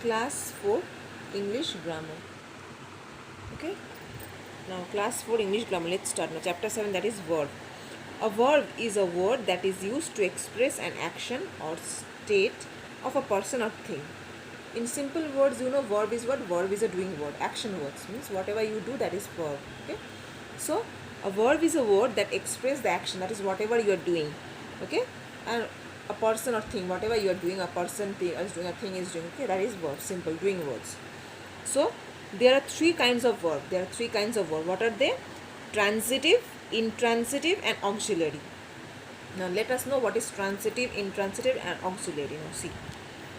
Class 4 English Grammar. Okay. Now class 4 English Grammar. Let's start now. Chapter 7, that is verb. A verb is a word that is used to express an action or state of a person or thing. In simple words, you know verb is what? Verb is a doing word. Action words means whatever you do, that is verb. Okay. So a verb is a word that expresses the action, that is whatever you are doing. Okay. And a person or thing, whatever you are doing, a person is doing, a thing is doing. Okay, that is verb. Simple doing words. So there are three kinds of verb. There are three kinds of verb. What are they? Transitive, intransitive, and auxiliary. Now let us know what is transitive, intransitive, and auxiliary. Now see,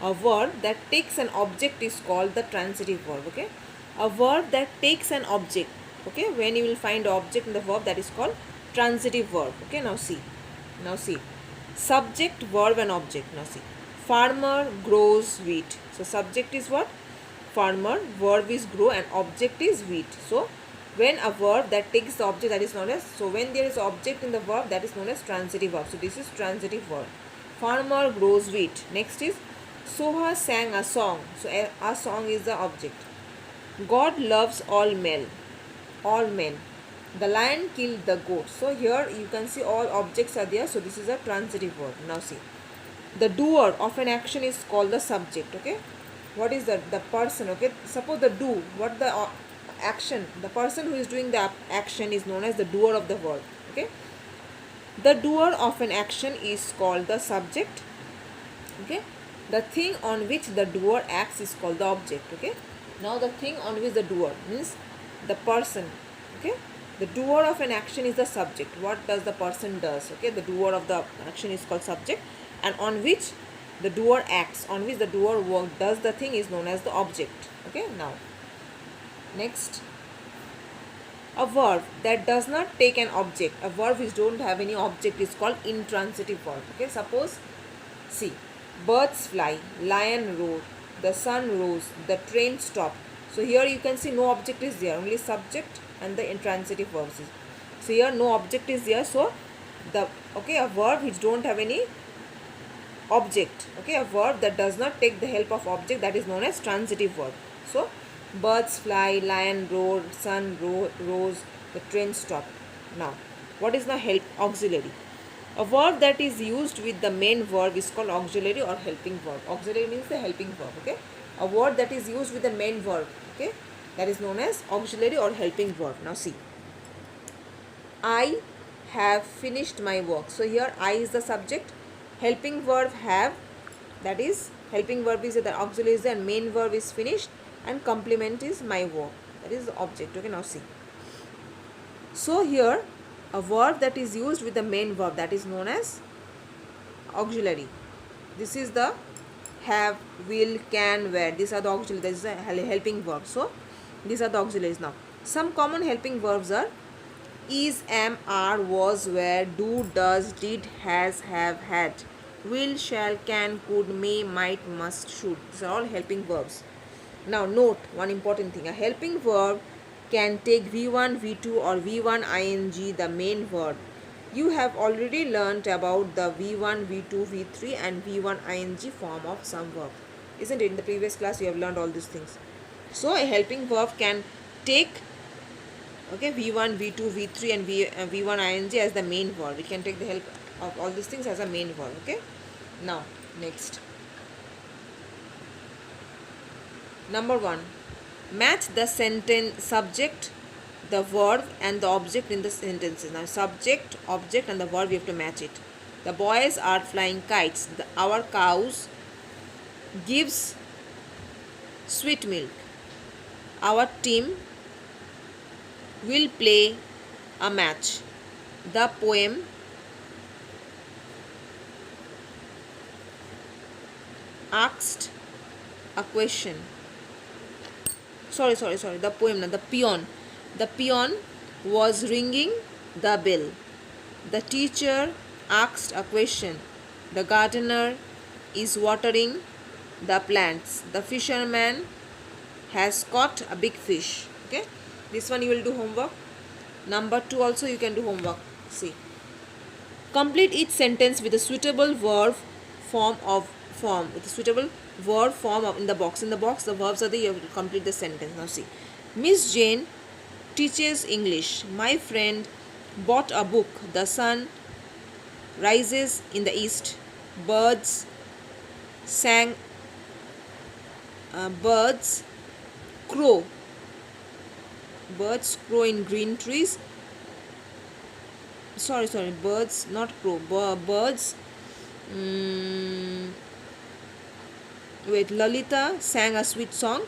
a verb that takes an object is called the transitive verb. Okay, a verb that takes an object. Okay, when you will find object in the verb, that is called transitive verb. Okay, now see, subject, verb, and object. Now see, farmer grows wheat. So subject is what? Farmer, verb is grow, and object is wheat. So when a verb that takes the object, that is known as, so when there is object in the verb, that is known as transitive verb. So this is transitive verb. Farmer grows wheat. Next is Soha sang a song. So a song is the object. God loves all men. All men. The lion killed the goat. So here you can see all objects are there. So this is a transitive verb. Now see, the doer of an action is called the subject. Okay, what is the person? Okay, suppose the do, what the action, the person who is doing the action is known as the doer of the verb. Okay, the doer of an action is called the subject. Okay, the thing on which the doer acts is called the object. Okay, now the thing on which the doer means the person. Okay, the doer of an action is the subject. What does the person does? Okay, the doer of the action is called subject, and on which the doer acts, on which the doer work does the thing, is known as the object. Okay, now next, a verb that does not take an object, a verb which don't have any object, is called intransitive verb. Okay, suppose see, birds fly, lion roar, the sun rose, the train stopped. So here you can see no object is there, only subject and the intransitive verbs. So here no object is there, so the, okay, a verb which don't have any object, okay, a verb that does not take the help of object, that is known as transitive verb. So birds fly, lion roared, sun rose, the train stopped. Now what is the help? Auxiliary. A verb that is used with the main verb is called auxiliary or helping verb. Auxiliary means the helping verb. Okay, a word that is used with the main verb, okay, that is known as auxiliary or helping verb. Now see, I have finished my work. So here I is the subject, helping verb have, that is helping verb is the auxiliary is the, and main verb is finished, and complement is my work, that is the object. Okay, now see, so here a verb that is used with the main verb, that is known as auxiliary. This is the have, will, can, were. These are the auxiliary. This is a helping verb. So these are the auxiliaries. Now some common helping verbs are is, am, are, was, were, do, does, did, has, have, had, will, shall, can, could, may, might, must, should. These are all helping verbs. Now note one important thing. A helping verb can take V1, V2 or V1 ing, the main verb. You have already learnt about the V1, V2, V3 and V1 ing form of some verb. Isn't it? In the previous class you have learned all these things. So a helping verb can take, okay, V1, V2, V3 and V1 ing as the main verb. We can take the help of all these things as a main verb. Okay. Now next. Number 1. Match the sentence subject, the verb and the object in the sentences. Now subject, object and the verb, you have to match it. The boys are flying kites. Our cows gives sweet milk. Our team will play a match. The poem asked a question. Sorry, the poem, the peon was ringing the bell. The teacher asked a question. The gardener is watering the plants. The fisherman has caught a big fish. Okay, this one you will do homework. Number 2 also you can do homework. See, complete each sentence with a suitable verb form of form, with a suitable verb form in the box. In the box, the verbs are there. You have to complete the sentence. Now see, Miss Jane teaches English. My friend bought a book. The sun rises in the east. Birds sang. Birds crow. Birds crow in green trees. Sorry, birds, not crow. Birds. Wait, Lalita sang a sweet song.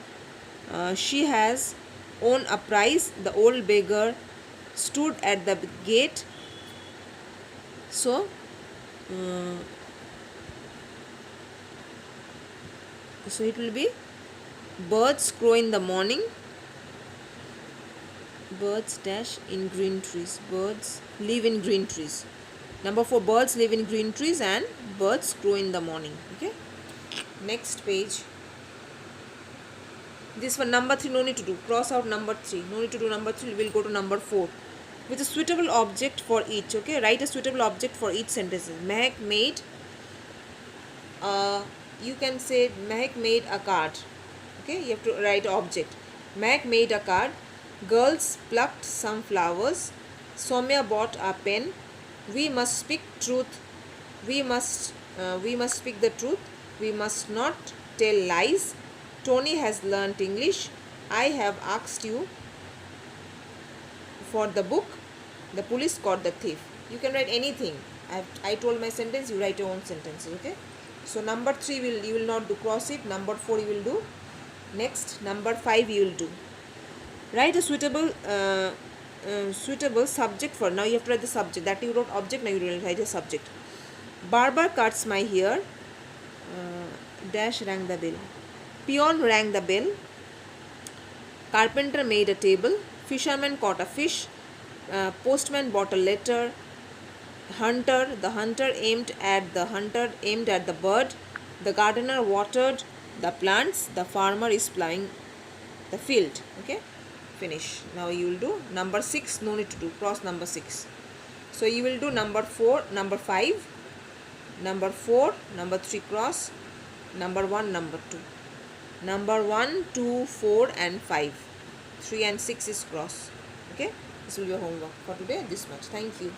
She has won a prize. The old beggar stood at the gate. So, it will be birds crow in the morning. Birds dash in green trees. Birds live in green trees. Number 4, birds live in green trees and birds crow in the morning. Okay. Next page. This for number 3, no need to do. Cross out number 3. No need to do number 3. We will go to number 4. With a suitable object for each. Okay. Write a suitable object for each sentence. Mehak made. You can say Mehak made a card. Okay. You have to write object. Mehak made a card. Girls plucked some flowers. Soumya bought a pen. We must speak truth. We must speak the truth. We must not tell lies. Tony has learnt English. I have asked you for the book. The police caught the thief. You can write anything. I told my sentence. You write your own sentences. Okay. So number 3 you will not do. Cross it. Number 4 you will do. Next, number 5 you will do. Write a suitable subject for. Now you have to write the subject. That you wrote object. Now you will write a subject. Barber cuts my hair. Dash rang the bell. Peon rang the bell. Carpenter made a table. Fisherman caught a fish. Postman bought a letter. The hunter aimed at the bird. The gardener watered the plants. The farmer is plowing the field. Okay. Finish. Now you will do number 6. No need to do. Cross number 6. So you will do number 4, number 5, number 4, number 3 cross, number 1, number 2. Number 1, 2, 4 and 5. 3 and 6 is cross. Okay. This will be your homework for today. This much. Thank you.